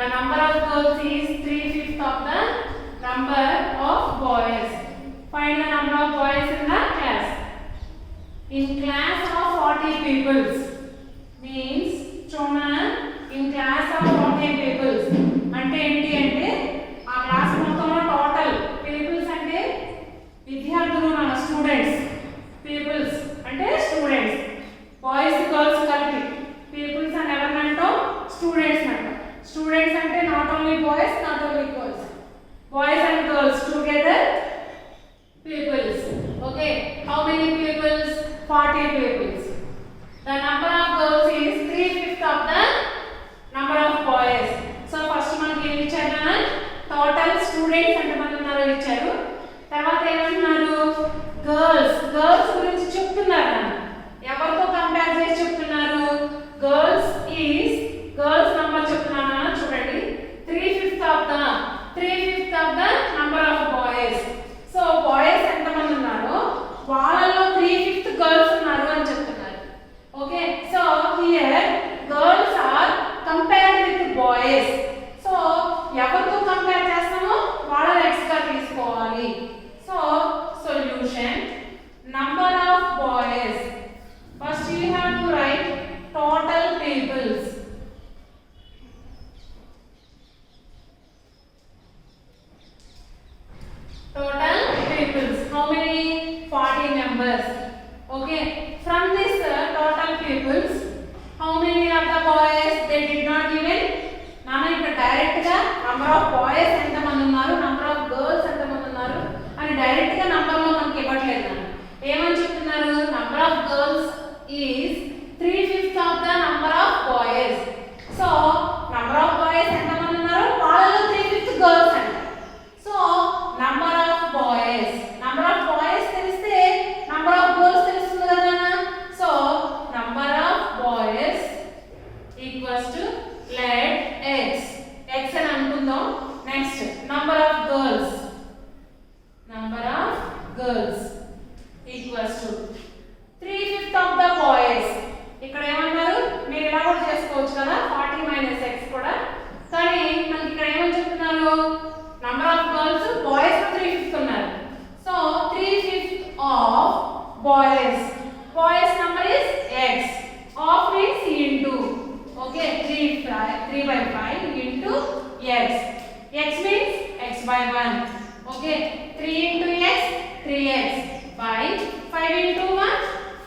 The number of girls is 3/5 of the number of boys. Find the number of boys in the class. In class of 40 people means chona in class of 40 people అంటే ఏంటి అంటే ఆ class మొత్తంలో total peoples అంటే విద్యార్థులు మన students peoples అంటే students boys girls కలిపి పీపుల్స్ అని ఎవరినంటాం స్టూడెంట్స్ అంటాం స్టూడెంట్స్ అంటే not only boys not only girls boys and girls together pupils. Okay, how many pupils? 40 pupils. The number of girls is 3/5 of the number of boys. So first మనకి ఏమి ఇచ్చారు total students ఎంతమంది ఉన్నారో ఇచ్చారు తర్వాత ఏమంటున్నారు girls గురించి చెప్తున్నారు ఎవరితో కంపేర్ చేసి చెప్తున్నారు గర్ల్స్ నంబర్ చెప్తున్నాను చూడండి 3/5 of the number of boys. So boys ఎంతమంది ఉన్నారో వాళ్ళలో 3/5 గర్ల్స్ ఉన్నారు అని చెప్తున్నారు okay so here girls are compared with boys so ఎవరితో కంపేర్ చేస్తామో వాళ్ళని ఎక్స్ట్రా తీసుకోవాలి so solution number of boys first you have to write total pupils total pupils how many 40 members okay from this total pupils how many of the boys they did not given nana ikkada direct ga number of boys enta mandi unnaru number of girls enta mandi unnaru ani direct ga number lo manaki ivatledu nana emani cheptunnaru number of girls is 3/5 of the number of boys so number of boys enta mandi unnaru vaalalo 3/5 girls anta so number of boys తెలిస్తే number of girls తెలుస్తుంది కదా so number of boys equals to let x అని అనుకుందాం next number of girls equals to 3/5 of the boys ఇక్కడ ఏమన్నారు మీరు ఇలా కూడా చేసుకోవచ్చు కదా 40 - x కూడా కానీ మనకి ఇక్కడ ఏమని చెప్తున్నారు number of girls boys 3/5 ఉన్నారు so 3/5 of boys number is x of means into okay 3/5 into x means x by 1 okay 3 into x 3x by 5 into 1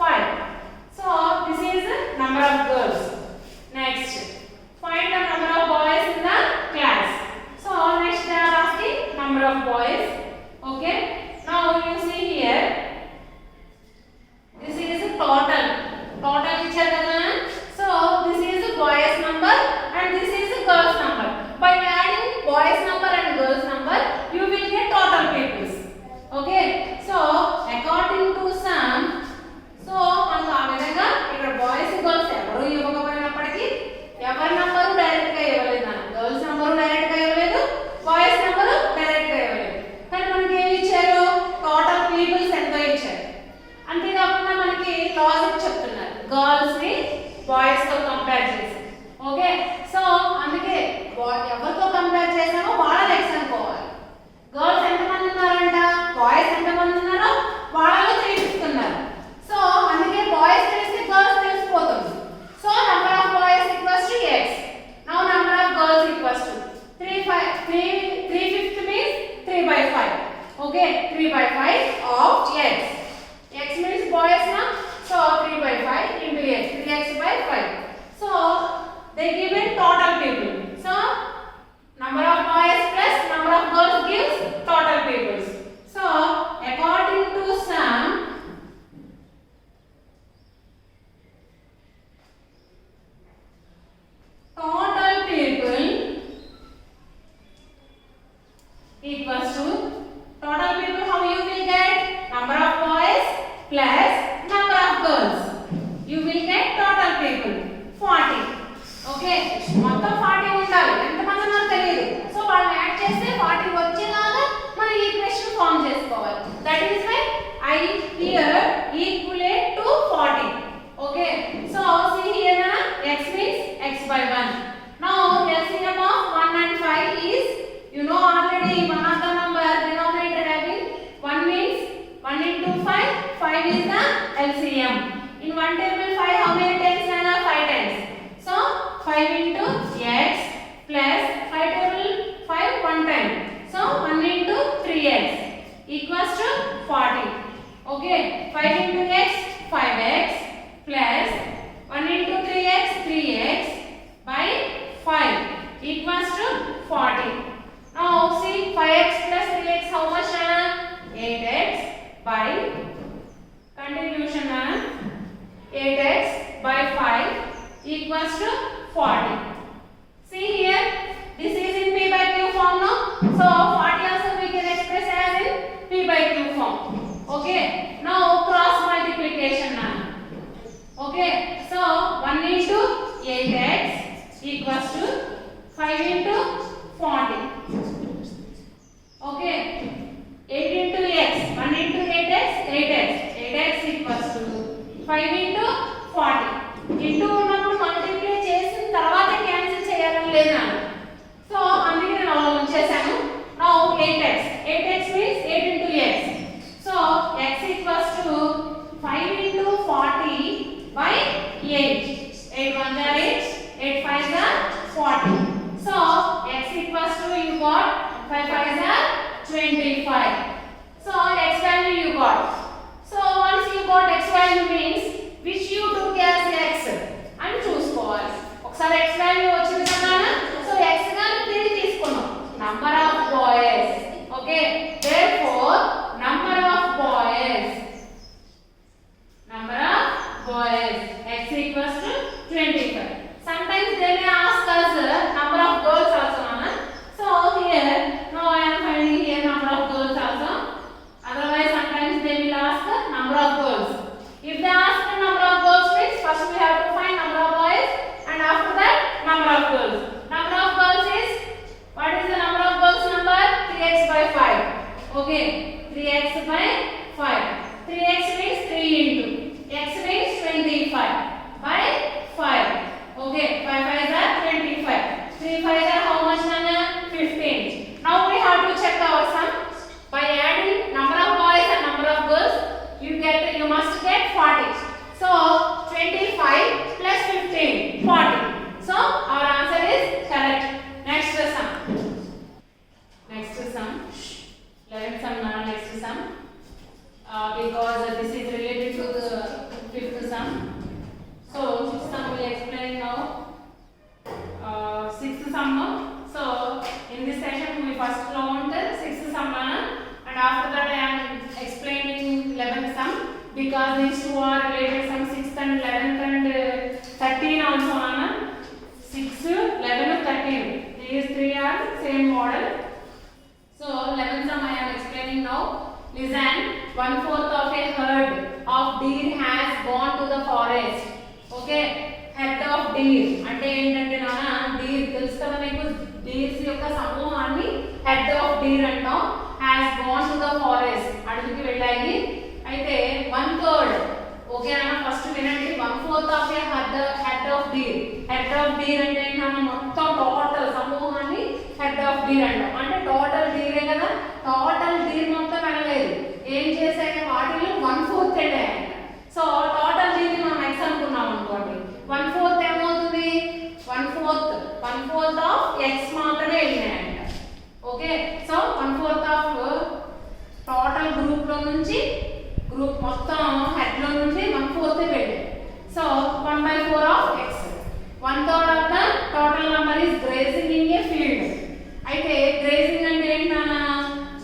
5 so this is the number of girls next find the number of boys in the class so next they are asking number of boys okay now you see here this is total ichcharu kada so this is the boys number and this is the girls number by adding boys number and girls number you will get total peoples okay so according to some so మనకు ఆ విధంగా ఇక్కడ boys girls ఎవరు ఇవ్వకపోయినప్పటికీ ఎవరి number direct గా ఇవ్వలేదు girls number direct గా ఇవ్వలేదు బాయ్స్ నంబరు డైరెక్ట్ గా ఇవ్వలేదు కానీ మనకి ఏమి ఇచ్చారు టోటల్ పీపుల్స్ ఎంతో ఇచ్చారు అంతేకాకుండా మనకి లాజిక్ చెప్తున్నారు గర్ల్స్ ని బాయ్స్ తో కంపేర్ చేసి ఓకే సో అందుకే ఎవరితో కంపేర్ చేసామో వాళ్ళని ఎక్స్ అనుకోవాలి గర్ల్స్ ఎంతమంది ఉన్నారంట బాయ్స్ ఎంతమంది ఉన్నారో వాళ్ళలో 3/5 ఉన్నారు సో అందుకే బాయ్స్ తెలిస్తే గర్ల్స్ తెలిసిపోతుంది so number of boys equals to x now number of girls equals to 3/5 means 3/5 okay 3/5 of x means boys na so 3/5 into x 3x by 5 so they given total people so number of boys plus number of girls gives total peoples so according to some total people equals to total people how you will get number of boys plus number of girls you will get total people 40 okay మొత్తం 40 ఉండాలి ఎంతమంది ఉన్నారో తెలియదు so వాళ్ళని add చేస్తే 40 వచ్చేలాగా మనం equation form చేసుకోవాలి that is why I here equate to 40 okay so see here na x means x by 1 Now LCM of 1 and 5 is, you know already, one of the number denominator having 1 means 1 into 5, 5 is the LCM. In one table 5 how many times are 5 times? So 5 into x plus 5 table 5 one time. So 1 into 3x equals to 40. Okay, 5 into x 5x plus 1 into 3x 3x by 5 equals to 40. Now see 5x plus 3x how much? 8x by continuation 8x by 5 equals to 40. See here, this is in p by q form, no? So 40 also we can express as in p by q form. Okay, now cross multiplication now. Okay, so 1 into 8x equals to 5 into 40. Okay, 8 into x, 1 into 8x, 8x equals to 5 into 40. Into ఉన్నప్పుడు multiply చేసిన తర్వాత cancel చేయాలని లేదు. So అందుకే నేను అలా ఉంచేసాను. Now 8x, 8x means 8 into x. So x equals to 5 into 40 by 8. 8 1 are 8, 8 5 are 40. So x equals to, you got 5 5 are 25. So x value you got. So once you got x value means which you took as x and చూసుకోవాలి. ఒకసారి x value వచ్చింది కదా, so x గా తిరిగి తీసుకున్నాం. Number of boys. Okay, therefore number of boys x equals to 25. Sometimes they may ask us number of girls also. So here now I am finding here number of girls also. Otherwise sometimes they will ask number of girls. If they ask the number of girls means first we have to find number of boys and after that number of girls. Number of girls is, what is the number of girls number? 3x by 5. Okay, 3x by 5. 3x means 3 into x means 25 by 5. Okay, 5 5s are 25. 3 5s are how much? 15. Now we have to check our sum. By adding number of boys and number of girls, you must get 40. So 25 plus 15, 40. So our answer is correct. Next sum. 11th sum, next sum. Because this is related to the 5th sum. So 6th sum we will explain now. 6th sum. So in this session we first learned 6th sum and after that I am explaining 11th sum because these two are related, sum 6th and 11th and 13 also. 6, 11, 13. These three are same model. So 11th sum I am explaining now. Listen, 1/4 of a herd of deer has gone to the forest. Okay, head of deer అంటే ఏంటంటే నాన్న, deer తెలుసు కదా మీకు, deers యొక్క సమూహాన్ని head of deer అంటాం. has gone to the forest, అడవికి వెళ్ళాయి. అయితే 1/3, ఓకే అన్న, ఫస్ట్ వినండి. 1/4 of a head of deer. head of deer అంటే ఏంటన్నా, మొత్తం టోటల్ సమూహాన్ని head of deer అంటాం. అంటే టోటల్ డీరే కదా, టోటల్ డీర్ మొత్తం వెళ్ళలేదు. ఏం చేశాక వాటిలో 1/4 వెళ్ళాయి. సో టోటల్ డీర్ మనం x అనుకున్నాం అనుకోండి, 1/4 ఏమవుతుంది? 1/4 ఆఫ్ x మాత్రమే వెళ్ళినాయంట. Okay, so 1/4 of total group లో నుంచి, గ్రూప్ మొత్తం హెడ్ లో నుంచి 1/4 వెళ్ళాయి. So 1/4 of x. 1/3 of the total number is grazing in a field. అయితే గ్రేజింగ్ అంటే ఏంటన్నా,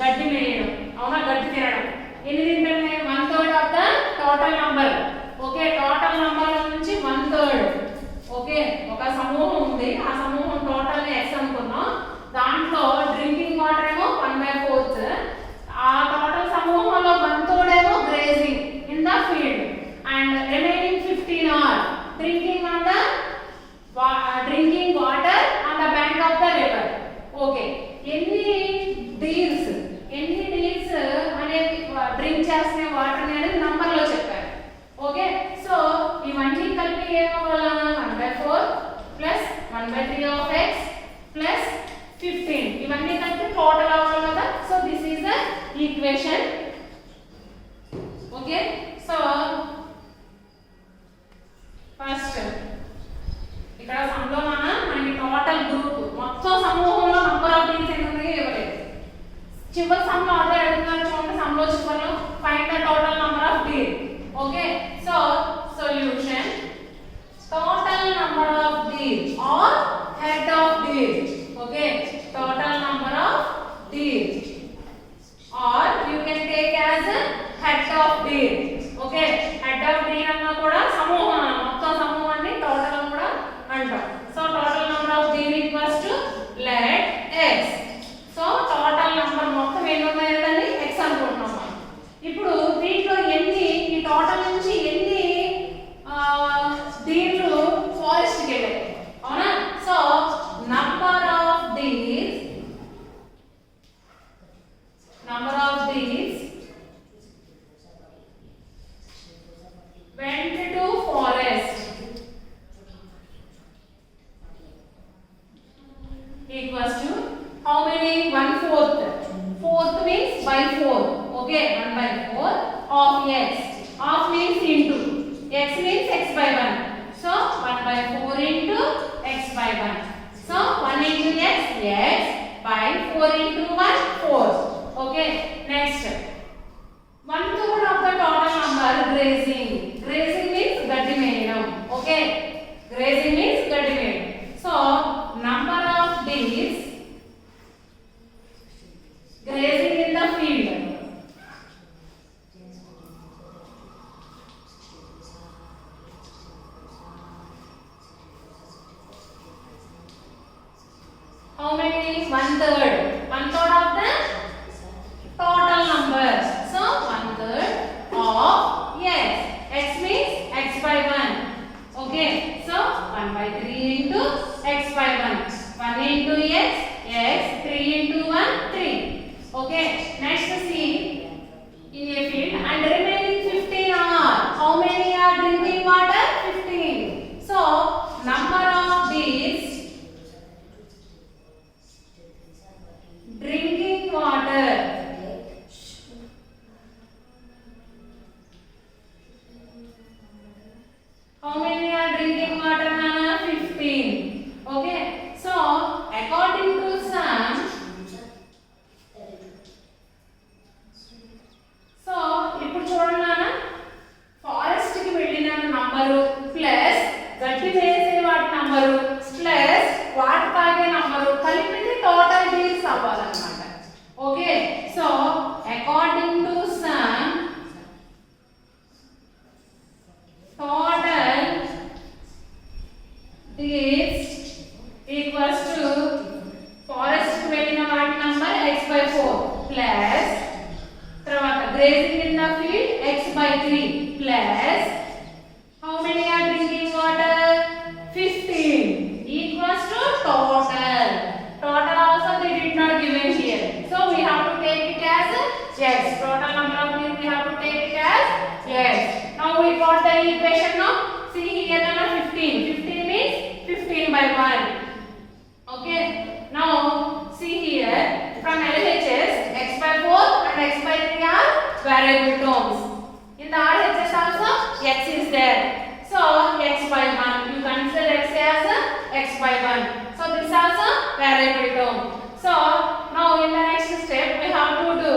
గడ్డి మేయడం, అవునా, గడ్డి తినడం. ఎన్ని తింటే 1/3 of the total number. Okay, total number నుంచి 1/3. ఓకే, ఒక సమూహం ఉంది, ఆ సమూహం టోటల్ x అనుకున్నాం. దాంట్లో డ్రింకింగ్ వాటర్ ఏమో 1/4. ఆ టోటల్ సమూహంలో 1/3 ఏమో grazing in the field and remaining 15 are drinking 1 by 3 of x plus 15. ఇవన్నీ కలిపి టోటల్ అవ్వాలి కదా. So this is the equation. Okay, so first ఇక్కడ సమ్లో మనకి టోటల్ గ్రూప్ మొత్తం సమూహంలో నంబర్ ఆఫ్ టీమ్స్ ఎంత ఉన్నాయో ఇవ్వలేదు. చివరి సమ్లో అదే అడుగుతున్నారు చూడండి. సమ్లో చివరిలో find the total number of team. Okay, so solution total number of deeds or head of deeds. Okay, total number of deeds, or you can take as a head of deeds. Okay, head of deed అన్న కూడా సమూహం, మొత్తం సమూహాన్ని total అని కూడా అంటాం. So total number of deed equals to let x. So total number మొత్తం ఎన్ని ఉన్నాయి కదండి x అనుకుంటున్నాం మనం. ఇప్పుడు దీంట్లో ఎన్ని, ఈ టోటల్ నుంచి ఎన్ని దీంట్లో ఫారెస్ట్ కి వెళ్ళాయి, అవునా? So number of deeds went to forest equals to how many? 1/4. Fourth means by 4. Okay, 1 by 4 of x. Of means into. X means x by 1. So 1 by 4 into x by 1. So 1 into x, x by 4 into 1, 4. Okay, next 1/3 of the total number grazing. Grazing means gaddi meyadam. Okay, grazing means gaddi meyadam. So number of days grazing in the field. How many? 1/3. 1/3 of the total number. So 1/3 of x. X means x by 1. Okay. So 1 by 3 into x by 1. 1 into x. X. 3 into 1. 3. Okay. Next see in a field and remaining 15 are. How many are drinking water? 15. So number of these drinking water. How many are drinking water? 15. Okay, so according to some, so ఇప్పుడు చూడండి నాన్న, forest కి వెళ్ళిన number plus గడ్డి వేసే వాటి number plus వాటి తాగే నంబరు కలిపితే టోటల్ డీల్స్ అవ్వాలన్నమాట. Okay, so according to sum total deeds equals to forest కి వెళ్ళిన వాటి నంబర్ x by 4 ప్లస్ తర్వాత grazing in the field x by 3 plus how many are drinking water? 15 equals to total. Total also they did not given here, so we have to take it as yes. Total number of these we have to take it as yes. Now we got the equation. Now see here 15. 15 means 15 by 1. Okay, now see here from LHS x by 4 and x by 3 are variable terms. In the RHS also x is there. So x by 1, you consider x as x by 1. So this is also variable term. So now in the next step we have to do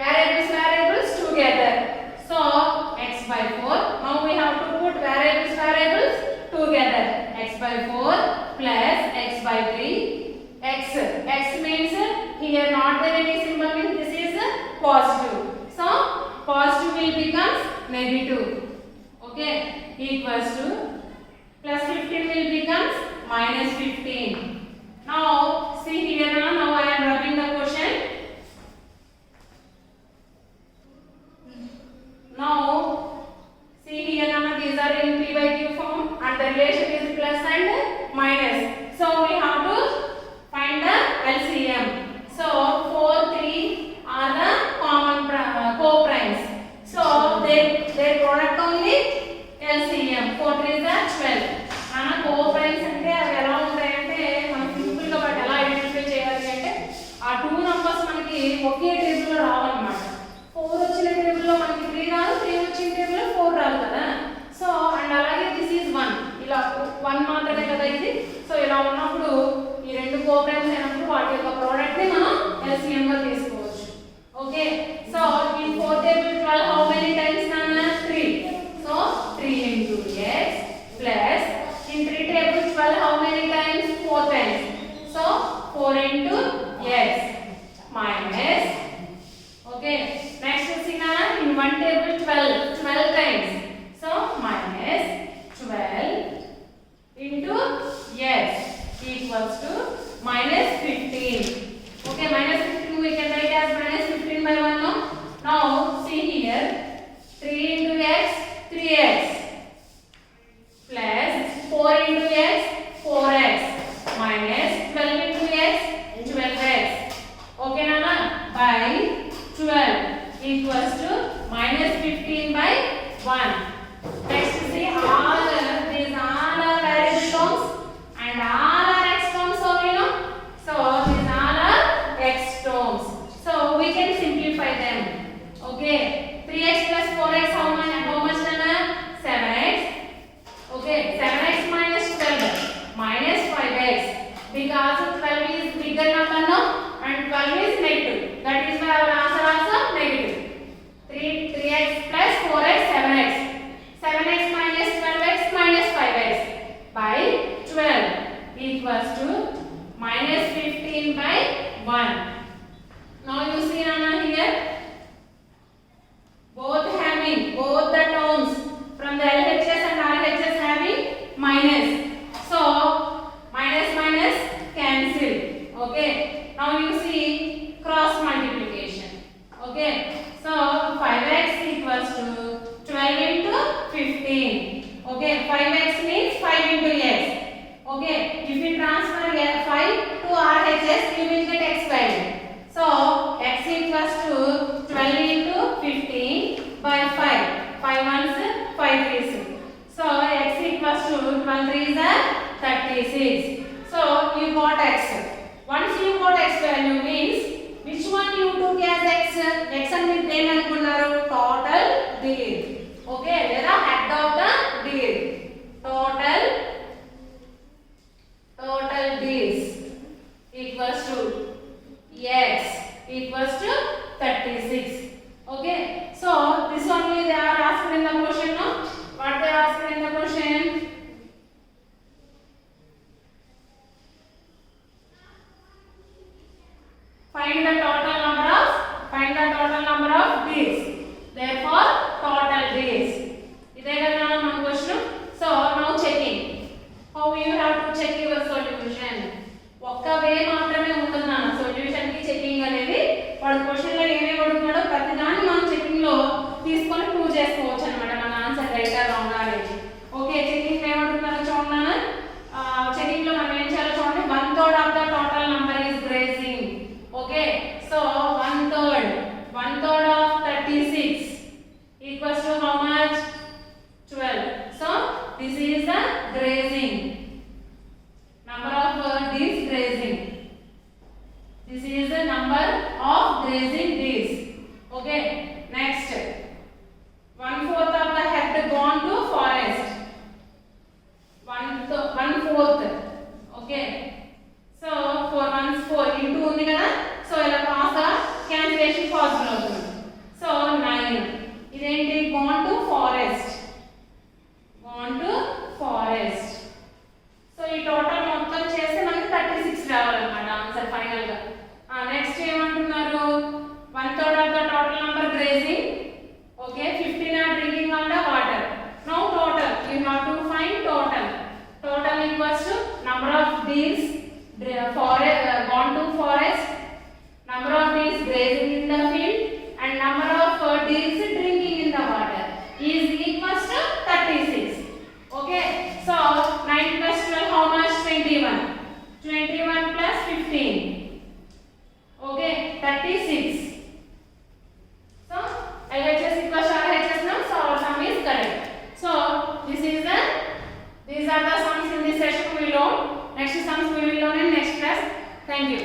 variables together. So x by 4. Now we have to put variables together. X by 4 plus x by 3. X means here not there any symbol means this is positive. So positive will become negative. Okay, equals to plus 15 will become minus 15. Now see here now I am rubbing the question. Now see here now these are in p by q form and the relation is plus and minus. So we have to find the LCM. So 4, 3 are the common co-primes. So their product only LCM. 4, 3 is 12. And co-primes ante 4 into x minus. Okay, next you see now in one table 12 times. So minus 12 into x equals to minus 15. Okay, minus 15 we can write as minus 15 by 1 no? Now see here 3 into x 3x plus 4 into x 4x minus 12 into x 12x. Okay Nana, by 12 equals to minus 15 by 1. Next you see all these all are variable terms and all are x terms, so you know. So these all are x terms. So we can simplify them. Okay, 3x plus 4x how much Nana? 7x. Okay, 7x minus 12 minus 5x because 12 is bigger number no and 12 is negative. That is why our answer also negative. 3x plus 4x 7x. 7x minus 12x minus 5x by 12 equals to minus 15 by 1. Now you see Nana here both the terms from the LHS and RHS having minus. So minus minus cancel. Okay. Now you see cross multiplication. Okay. So 5x equals to 12 into 15. Okay. 5x means 5 into x. Okay. If you transfer 5 to RHS, you will get x value. So x equals to 12 into 15 by 5. 5 ones 5 3s. So x equals to 12 3s are 36. So you got x. Once you got x value means which one you took as x? X and with them anukunnaru total deed. Okay, there are head of the deed. Total deeds equals to x equals to 36. Okay, so this only they are asked in the question, no? What they asked in the question? Find the total number of days. Therefore, total days. Ide kada man question. So now checking. How you have to check your solution? Okka way maatrame undadu nana solution ki checking anedi. Vaadu question lo eme adugutunnado prati dani man checking lo తీసుకొని prove చేసుకోవచ్చు అన్నమాట మన answer right are wrong అనేది. Okay, checking ఏమ అడుగుతున్నారో చూడండి నాన్న. Checking లో మనం ఏం చేయాలో చూడండి. 1/3 of the total number is gracing. Okay, so 1/3 of 36 equals to how much? 12. So this is the grazing. Number of days grazing. This is the number of grazing days. Okay, next 1/4 of the head gone to forest. 1/4. Okay, so 4 ones 4 into ఉంది కదా. So ఇలా కాస్త cancellation possible అవుతుంది. So 9 ఇదేంటి? gone to forest. So ఈ total మొత్తం చేస్తే మనకి 36 రావాలన్నమాట ఆన్సర్ ఫైనల్ గా. నెక్స్ట్ ఏమంటున్నారు? 1/3 of the total number grazing. Okay, 15 are drinking of the water. Now total you have to find total equals to number of deers gone to forest, number of deers grazing in the field and number of deers drinking in the water is equals to 36. Okay, so 9 plus 12 how much? 21. 21 plus 15. Okay, 36. So LHS equals to RHS now, so our sum is correct. So these are the sums in this session we learn. Next sums we will learn in next class. Thank you.